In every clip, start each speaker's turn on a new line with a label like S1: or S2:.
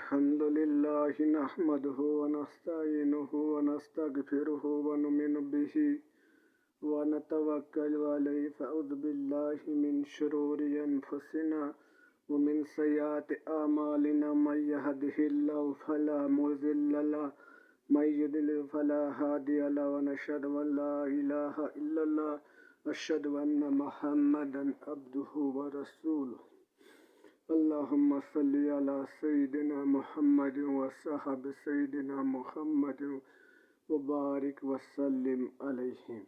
S1: الحمد لله نحمده ونستعينه ونستغفره ونؤمن به ونتوكل عليه فأعوذ بالله من شرور أنفسنا ومن سيئات أعمالنا من يهده الله فلا مضل له من يضلل فلا هادي له ونشهد أن لا إله إلا الله أشهد أن محمدا عبده ورسوله اللهم صل على سيدنا محمد وصحب سيدنا محمد وبارك وسلم عليهم۔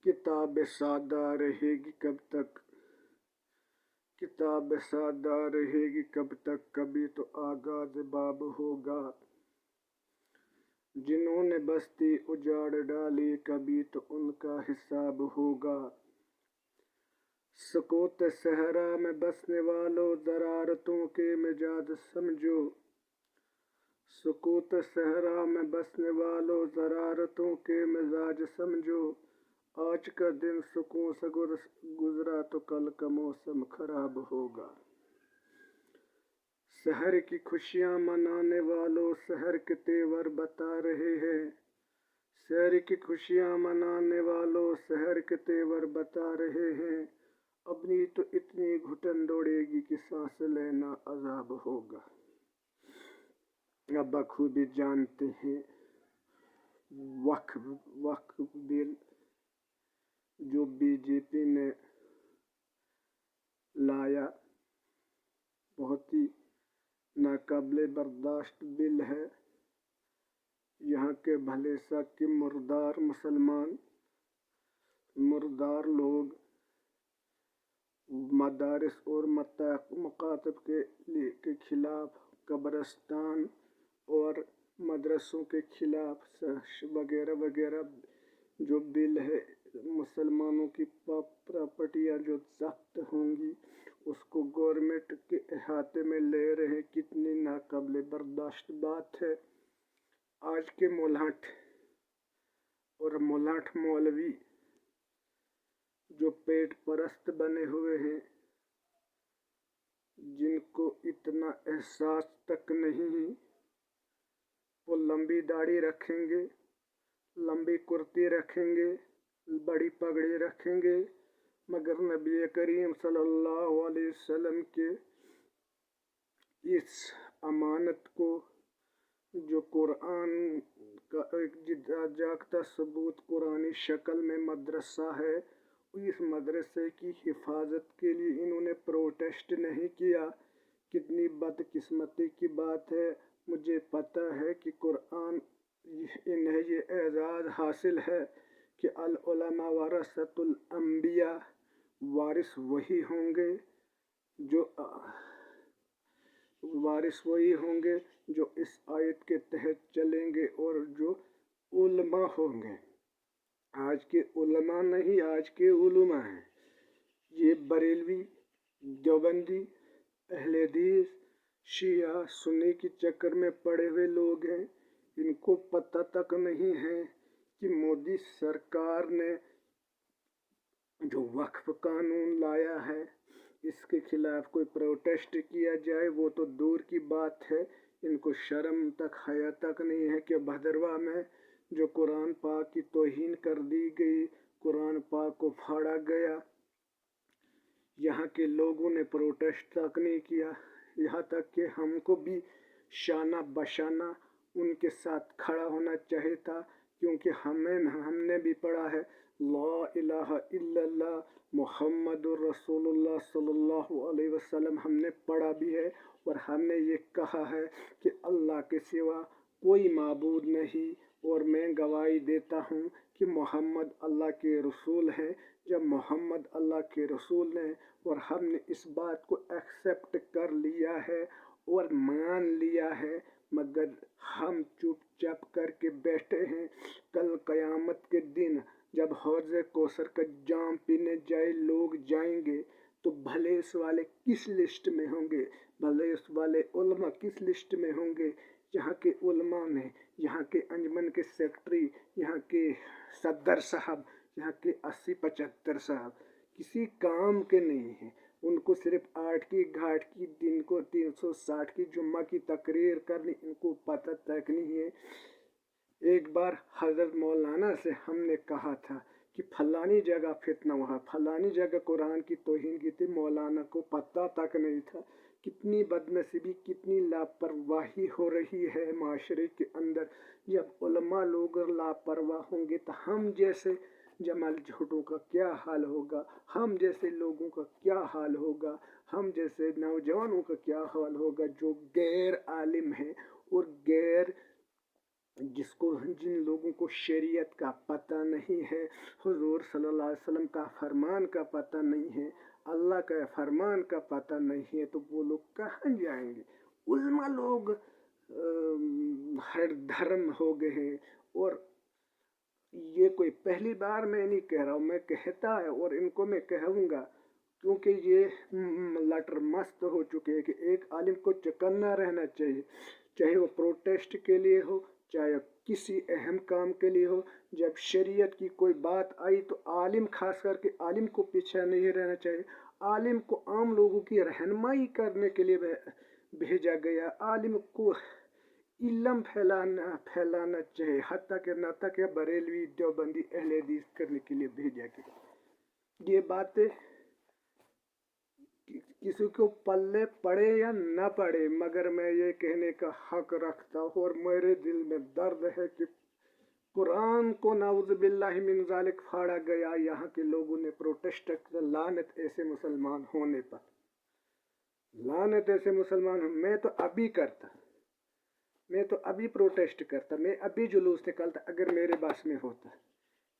S1: کتاب سادہ رہے گی کب تک، کتاب سادہ رہے گی کب تک، کبھی تو آغاز باب ہوگا۔ جنہوں نے بستی اجاڑ ڈالی کبھی تو ان کا حساب ہوگا۔ سکوت صحرا میں بسنے والوں ضرارتوں کے مزاج سمجھو، سکوت صحرا میں بسنے والوں ضرارتوں کے مزاج سمجھو۔ آج کا دن سکون سے گزرا تو کل کا موسم خراب ہوگا۔ سحر کی خوشیاں منانے والوں سحر کے تیور بتا رہے ہیں، سحر کی خوشیاں منانے والوں سحر کے تیور بتا رہے ہیں۔ اپنی تو اتنی گھٹن دوڑے گی کہ سانس لینا عذاب ہوگا۔ اب بخوبی جانتے ہیں وقف بل جو بی جے پی نے لایا بہت ہی ناقابل برداشت بل ہے۔ یہاں کے بھلے سا کہ مردار مسلمان، مردار لوگ مدارس اور مکاتب کے خلاف، قبرستان اور مدرسوں کے خلاف وغیرہ وغیرہ جو بل ہے، مسلمانوں کی پراپرٹیاں جو ضبط ہوں گی اس کو گورنمنٹ کے احاطے میں لے رہے، کتنی ناقابل برداشت بات ہے۔ آج کے ملحٹ اور ملحٹ مولوی جو پیٹ پرست بنے ہوئے ہیں، جن کو اتنا احساس تک نہیں، وہ لمبی داڑھی رکھیں گے، لمبی کرتی رکھیں گے، بڑی پگڑی رکھیں گے، مگر نبی کریم صلی اللہ علیہ وسلم کے اس امانت کو، جو قرآن کا ایک جاگتا ثبوت قرآنی شکل میں مدرسہ ہے، اس مدرسے کی حفاظت کے لیے انہوں نے پروٹیسٹ نہیں کیا۔ کتنی بدقسمتی کی بات ہے۔ مجھے پتہ ہے کہ قرآن انہیں یہ اعزاز حاصل ہے کہ العلماء ورثۃ الانبیاء، وارث وہی ہوں گے جو اس آیت کے تحت چلیں گے اور جو علماء ہوں گے۔ آج کے علماء نہیں، آج کے علماء ہیں یہ بریلوی، دیوبندی، اہل حدیث، شیعہ، سنی کے چکر میں پڑے ہوئے لوگ ہیں۔ ان کو پتہ تک نہیں ہے کہ مودی سرکار نے جو وقف قانون لایا ہے اس کے خلاف کوئی پروٹیسٹ کیا جائے وہ تو دور کی بات ہے۔ ان کو شرم تک حیا تک نہیں ہے کہ بھدرواہ میں جو قرآن پاک کی توہین کر دی گئی، قرآن پاک کو پھاڑا گیا، یہاں کے لوگوں نے پروٹیسٹ تک نہیں کیا۔ یہاں تک کہ ہم کو بھی شانہ بشانہ ان کے ساتھ کھڑا ہونا چاہیے تھا، کیونکہ ہم نے بھی پڑھا ہے لا الہ الا اللہ محمد الرسول اللہ صلی اللہ علیہ وسلم، ہم نے پڑھا بھی ہے اور ہم نے یہ کہا ہے کہ اللہ کے سوا کوئی معبود نہیں، اور میں گواہی دیتا ہوں کہ محمد اللہ کے رسول ہیں۔ جب محمد اللہ کے رسول ہیں اور ہم نے اس بات کو ایکسیپٹ کر لیا ہے اور مان لیا ہے، مگر ہم چپ چاپ کر کے بیٹھے ہیں، کل قیامت کے دن جب حوض کوثر کا جام پینے لوگ جائیں گے تو بھلے اس والے کس لسٹ میں ہوں گے، بھلے اس والے علماء کس لسٹ میں ہوں گے۔ یہاں کے علماء نے، یہاں کے انجمن کے سیکرٹری، یہاں کے صدر صاحب، یہاں کے 80-75 صاحب، किसी काम के नहीं हैं। उनको सिर्फ 8 की घाट की दिन को 360 की जुम्मा की तकरीर करनी, इनको पता तक नहीं है। एक बार हजरत मौलाना से हमने कहा था कि फलानी जगह फितना हुआ, फलानी जगह कुरान की तौहीन की थी, मौलाना को पता तक नहीं था। कितनी बदनसीबी, कितनी लापरवाही हो रही है माशरे के अंदर। जब उलमा लोग लापरवाह होंगे तो हम जैसे जमाल झूठों का क्या हाल होगा, हम जैसे लोगों का क्या हाल होगा, हम जैसे नौजवानों का क्या हाल होगा जो गैर आलिम है और जिन लोगों को शरीयत का पता नहीं है, हुजूर सल्लल्लाहु अलैहि वसल्लम का फरमान का पता नहीं है, अल्लाह का फरमान का पता नहीं है, तो वो लोग कहाँ जाएंगे। उलमा लोग हर धर्म हो गए हैं। और ये कोई पहली बार मैं नहीं कह रहा हूँ, मैं कहता है और इनको मैं कहूँगा, क्योंकि ये लटर मस्त हो चुके हैं कि एक आलिम को चौकन्ना रहना चाहिए, चाहे वो प्रोटेस्ट के लिए हो, चाहे किसी अहम काम के लिए हो। जब शरीयत की कोई बात आई तो आलिम, खास करके आलिम को पीछे नहीं रहना चाहिए। आलिम को आम लोगों की रहनुमाई करने के लिए भेजा गया। आलिम को इल्म फैलाना चाहिए, हत्ता के नाता के बरेलवी देवबंदी अहले हदीस करने के लिए भेजा गया। ये बातें किसी को पल्ले पड़े या न पड़े, मगर मैं ये कहने का हक रखता हूँ और मेरे दिल में दर्द है कि कुरान को नाउज़ुबिल्लाहि मिन ज़ालिक फाड़ा गया। यहाँ के लोगों ने प्रोटेस्ट किया। लानत ऐसे मुसलमान होने पर, लानत ऐसे मुसलमान। मैं तो अभी करता, मैं तो अभी प्रोटेस्ट करता, मैं अभी जुलूस निकालता अगर मेरे बस में होता,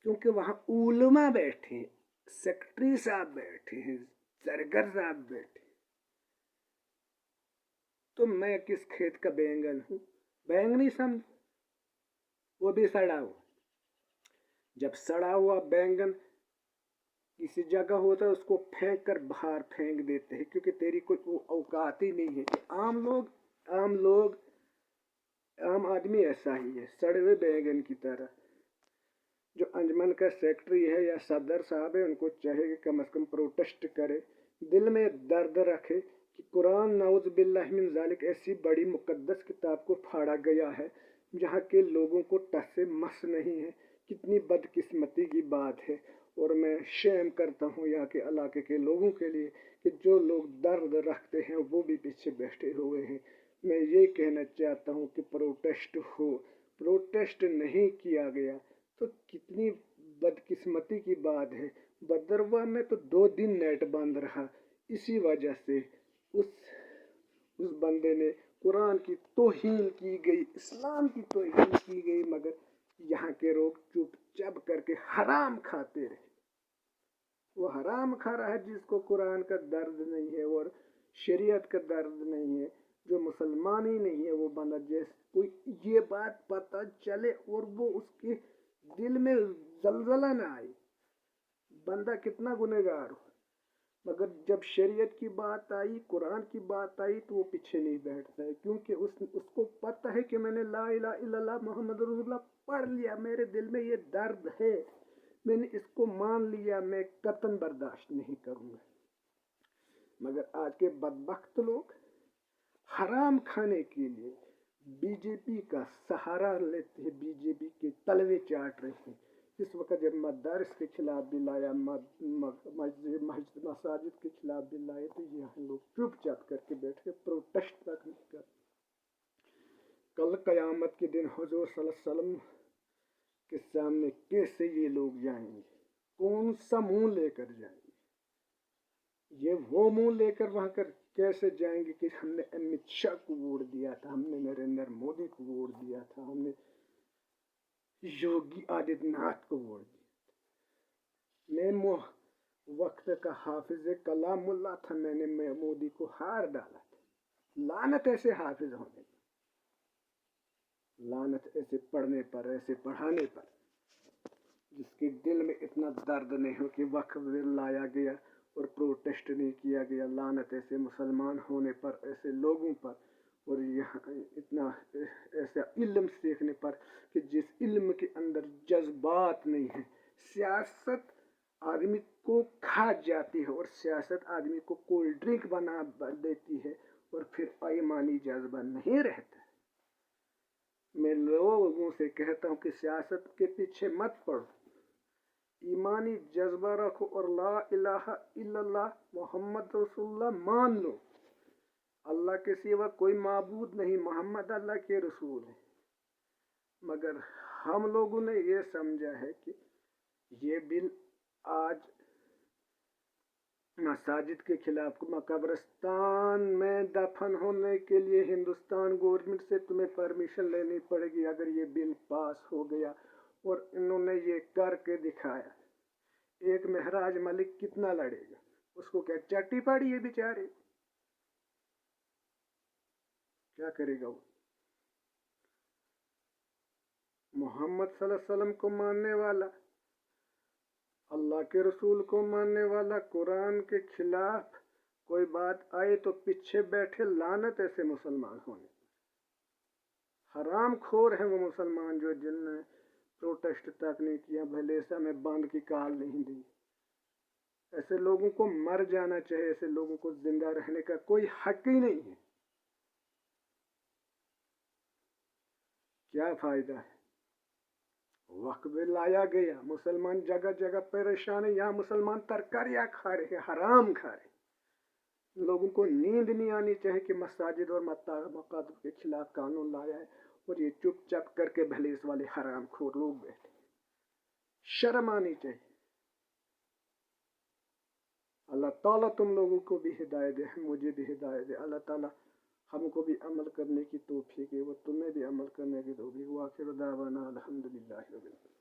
S1: क्योंकि वहाँ उलमा बैठे, सेक्रेटरी साहब बैठे हैं, सरगर साहब बैठे। तो मैं किस खेत का बैंगन हूँ, बैंगनी समझ, वो भी सड़ा हुआ। जब सड़ा हुआ बैंगन किसी जगह होता है उसको फेंक कर बाहर फेंक देते हैं, क्योंकि तेरी कोई औकात ही नहीं है। आम आदमी ऐसा ही है, सड़े हुए बैंगन की तरह। जो अंजमन का सेक्रेटरी है या सदर साहब है, उनको चाहिए कि कम से कम प्रोटेस्ट करे, दिल में दर्द रखे कि कुरान नाउज़ बिल्लाहि मिन ज़ालिक ऐसी बड़ी मुक़द्दस किताब को फाड़ा गया है जहाँ के लोगों को टस से मस नहीं है। कितनी बदकिस्मती की बात है। और मैं शेम करता हूँ यहाँ के इलाके के लोगों के लिए कि जो लोग दर्द रखते हैं वो भी पीछे बैठे हुए हैं। मैं ये कहना चाहता हूँ कि प्रोटेस्ट हो, प्रोटेस्ट नहीं किया गया तो कितनी बदकिस्मती की बात है। भदरवा में तो 2 दिन नेट बंद रहा, इसी वजह से उस बंदे ने कुरान की तौहीन की गई, इस्लाम की तौहीन की गई, मगर यहाँ के लोग चुपचाप करके हराम खाते रहे। वो हराम खा रहा है जिसको कुरान का दर्द नहीं है और शरीयत का दर्द नहीं है। जो मुसलमान ही नहीं है वो बंदा, जैसे कोई ये बात पता चले और वो उसके दिल में जलजला ना आए, बंदा कितना गुनहगार हो। मगर जब शरीयत की बात आई, कुरान की बात आई, तो वो पीछे नहीं बैठता है, क्योंकि उसको पता है कि मैंने ला इलाहा इल्लल्लाह मुहम्मद रसूलुल्लाह पढ़ लिया, मेरे दिल में ये दर्द है, मैंने इसको मान लिया, मैं कतन बर्दाश्त नहीं करूँगा। मगर आज के बदबख्त लोग हराम खाने के लिए बीजेपी का सहारा लेते हैं, बीजेपी के तलवे चाट रहे हैं। इस वक्त जब मदारिस के खिलाफ भी लाया, मसाजिद के खिलाफ भी लाए, तो यहाँ लोग चुपचाप करके बैठ के प्रोटेस्ट तक नहीं कर। कल क़यामत के दिन हुजूर सल्लल्लाहु अलैहि वसल्लम के सामने कैसे ये लोग जाएंगे, कौन सा मुंह लेकर जाएंगे। ये वो मुंह लेकर वहां कर कैसे जाएंगे कि हमने अमित शाह को वोट दिया था, हमने नरेंद्र मोदी को वोट दिया था, हमने योगी आदित्यनाथ को वोट दिया। मैं वक्त का हाफिज कलामुल्लाह था, मैंने मोदी को हार डाला था। लानत ऐसे हाफिज होने पर, लानत ऐसे पढ़ने पर, ऐसे पढ़ाने पर, जिसके दिल में इतना दर्द नहीं हो कि वक्त लाया गया और प्रोटेस्ट नहीं किया गया। लानत ऐसे मुसलमान होने पर, ऐसे लोगों पर, और यहाँ इतना ऐसा इल्म सीखने पर कि जिस इल्म के अंदर जज्बात नहीं है। सियासत आदमी को खा जाती है, और सियासत आदमी को कोल्ड ड्रिंक बना देती है, और फिर ईमानी जज्बा नहीं रहता। मैं लोगों से कहता हूँ कि सियासत के पीछे मत पड़ो, ईमानी जज्बा रखो और ला इलाहा इल्लल्लाह मोहम्मद रसूलुल्लाह मान लो। अल्लाह के सिवा कोई माबूद नहीं, मोहम्मद अल्लाह के रसूल है। मगर हम लोगों ने ये समझा है कि ये बिल आज मसाजिद के खिलाफ, कब्रिस्तान में दफन होने के लिए हिंदुस्तान गवर्नमेंट से तुम्हें परमिशन लेनी पड़ेगी अगर ये बिल पास हो गया। और इन्होंने ये करके दिखाया। एक महराज मलिक कितना लड़ेगा, उसको क्या चट्टी पड़ी है बेचारे, क्या करेगा वो। मोहम्मद सल्लल्लाहु अलैहि वसल्लम को मानने वाला, अल्लाह के रसूल को मानने वाला, कुरान के खिलाफ कोई बात आए तो पीछे बैठे लानत ऐसे मुसलमान होने। हराम खोर है वो मुसलमान जो जिनने प्रोटेस्ट तक नहीं किया, भले से हमें बंद की कॉल नहीं दी। ऐसे लोगों को मर जाना चाहिए, ऐसे लोगों को जिंदा रहने का कोई हक ही नहीं है। क्या फायदा है, वक्त भी लाया गया, मुसलमान जगह जगह परेशान है। यहाँ मुसलमान तरकारियाँ खा रहे हैं, हराम खा रहे हैं। लोगों को नींद नहीं आनी चाहिए कि मसाजिद और मकाद के खिलाफ कानून लाया है, और ये चुपचाप करके भले इस वाले हराम खोर लोग बैठे। शर्म आनी चाहिए। अल्लाह ताला तुम लोगों को भी हिदायत दे, मुझे भी हिदायत दे। अल्लाह ताला हमको भी अमल करने की तौफीक है, वो तुम्हें भी अमल करने की तौफीक। वाखिर दावाना अल्हम्दुलिल्लाहि रब्बिल आलमीन।